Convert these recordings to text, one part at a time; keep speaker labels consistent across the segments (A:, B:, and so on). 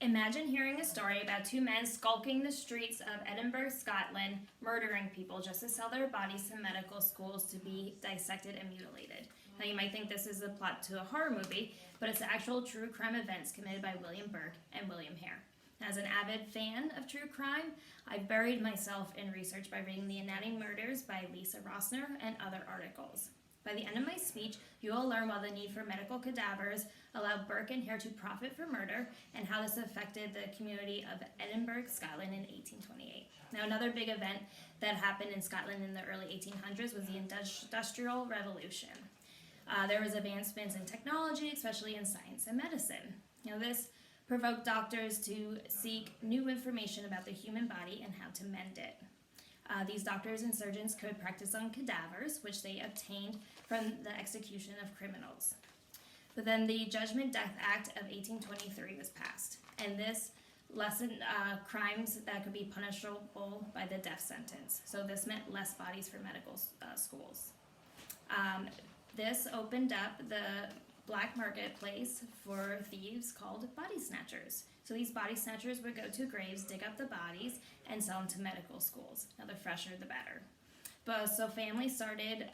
A: Imagine hearing a story about two men skulking the streets of Edinburgh, Scotland, murdering people just to sell their bodies to medical schools to be dissected and mutilated. Now, you might think this is the plot to a horror movie, but it's actual true crime events committed by William Burke and William Hare. As an avid fan of true crime, I've buried myself in research by reading The Anatomy Murders by Lisa Rossner and other articles. By the end of my speech, you will learn why the need for medical cadavers allowed Burke and Hare to profit from murder and how this affected the community of Edinburgh, Scotland in 1828. Now, another big event that happened in Scotland in the early 1800s was the Industrial Revolution. There was advancements in technology, especially in science and medicine. Now, this provoked doctors to seek new information about the human body and how to mend it. These doctors and surgeons could practice on cadavers, which they obtained from the execution of criminals. But then the Judgment Death Act of 1823 was passed, and this lessened crimes that could be punishable by the death sentence. So this meant less bodies for medical schools. This opened up the black marketplace for thieves called body snatchers. So these body snatchers would go to graves, dig up the bodies, and sell them to medical schools. Now, the fresher, the better. So families started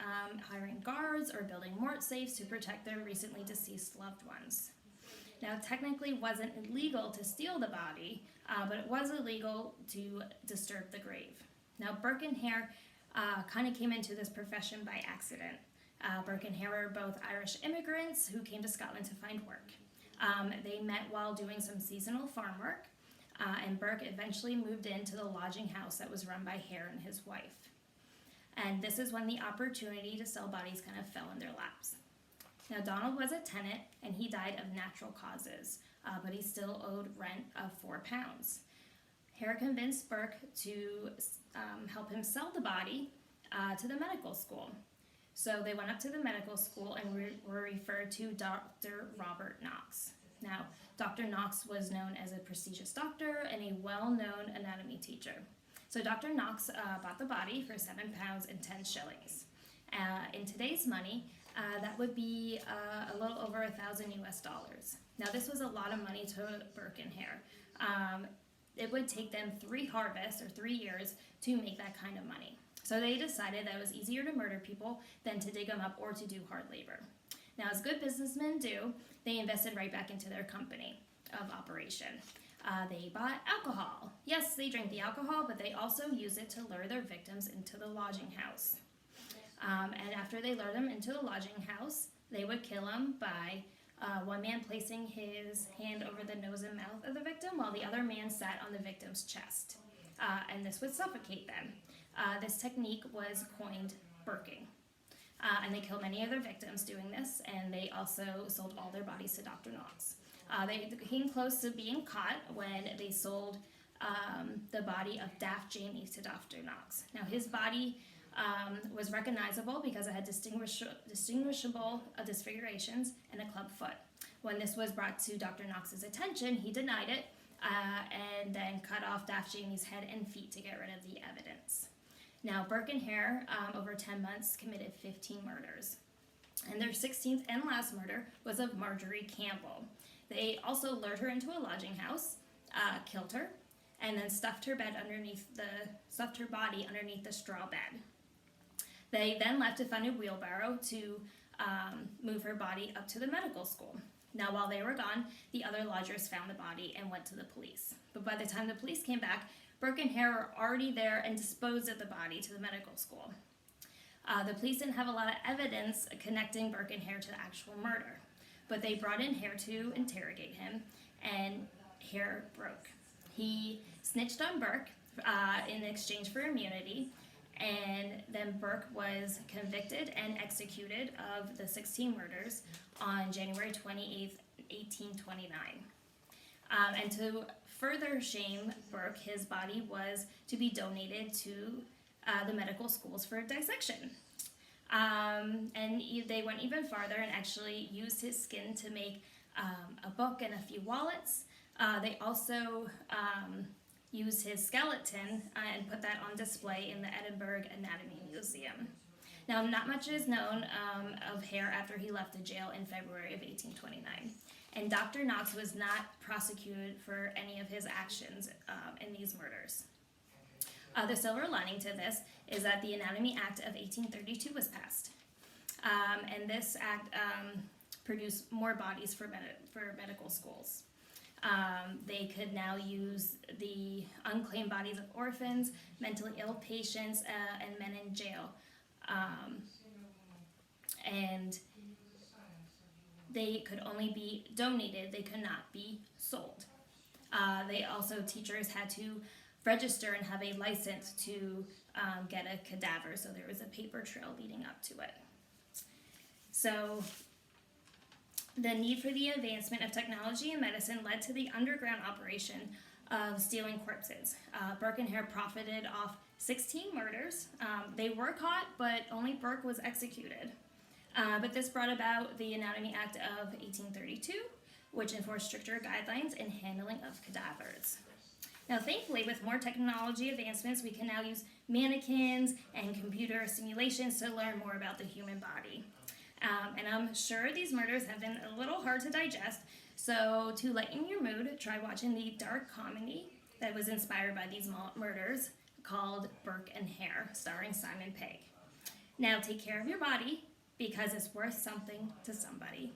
A: hiring guards or building mort safes to protect their recently deceased loved ones. Now, technically, it wasn't illegal to steal the body, but it was illegal to disturb the grave. Now, Burke and Hare kind of came into this profession by accident. Burke and Hare were both Irish immigrants who came to Scotland to find work. They met while doing some seasonal farm work, and Burke eventually moved into the lodging house that was run by Hare and his wife. And this is when the opportunity to sell bodies kind of fell in their laps. Now, Donald was a tenant, and he died of natural causes, but he still owed rent of £4. Hare convinced Burke to help him sell the body to the medical school. So they went up to the medical school and were referred to Dr. Robert Knox. Now, Dr. Knox was known as a prestigious doctor and a well-known anatomy teacher. So Dr. Knox bought the body for £7 and 10 shillings. In today's money, that would be a little over $1,000 US. Now, this was a lot of money to Burke and Hare. It would take them 3 harvests or 3 years to make that kind of money. So they decided that it was easier to murder people than to dig them up or to do hard labor. Now, as good businessmen do, they invested right back into their company of operation. They bought alcohol. Yes, they drank the alcohol, but they also used it to lure their victims into the lodging house. And after they lured them into the lodging house, they would kill them by one man placing his hand over the nose and mouth of the victim while the other man sat on the victim's chest. And this would suffocate them. This technique was coined burking. And they killed many of their victims doing this, and they also sold all their bodies to Dr. Knox. They came close to being caught when they sold the body of Daft Jamie to Dr. Knox. Now, his body was recognizable because it had distinguishable disfigurations and a club foot. When this was brought to Dr. Knox's attention, he denied it and then cut off Daft Jamie's head and feet to get rid of the evidence. Now, Burke and Hare, over 10 months, committed 15 murders. And their 16th and last murder was of Marjorie Campbell. They also lured her into a lodging house, killed her, and then stuffed her body underneath the straw bed. They then left to find a wheelbarrow to move her body up to the medical school. Now, while they were gone, the other lodgers found the body and went to the police. But by the time the police came back, Burke and Hare were already there and disposed of the body to the medical school. The police didn't have a lot of evidence connecting Burke and Hare to the actual murder, but they brought in Hare to interrogate him, and Hare broke. He snitched on Burke in exchange for immunity, and then Burke was convicted and executed of the 16 murders on January 28th, 1829. And to further shame Burke, his body was to be donated to the medical schools for dissection. And they went even farther and actually used his skin to make a book and a few wallets. They also used his skeleton and put that on display in the Edinburgh Anatomy Museum. Now, not much is known of Hare after he left the jail in February of 1829. and Dr. Knox was not prosecuted for any of his actions in these murders. The silver lining to this is that the Anatomy Act of 1832 was passed, and this act produced more bodies for medical schools. They could now use the unclaimed bodies of orphans, mentally ill patients, and men in jail. And they could only be donated, they could not be sold. Teachers had to register and have a license to get a cadaver, so there was a paper trail leading up to it. So the need for the advancement of technology and medicine led to the underground operation of stealing corpses. Burke and Hare profited off 16 murders. They were caught, but only Burke was executed. But this brought about the Anatomy Act of 1832, which enforced stricter guidelines in handling of cadavers. Now, thankfully, with more technology advancements, we can now use mannequins and computer simulations to learn more about the human body. And I'm sure these murders have been a little hard to digest, so to lighten your mood, try watching the dark comedy that was inspired by these murders called Burke and Hare, starring Simon Pegg. Now, take care of your body, because it's worth something to somebody.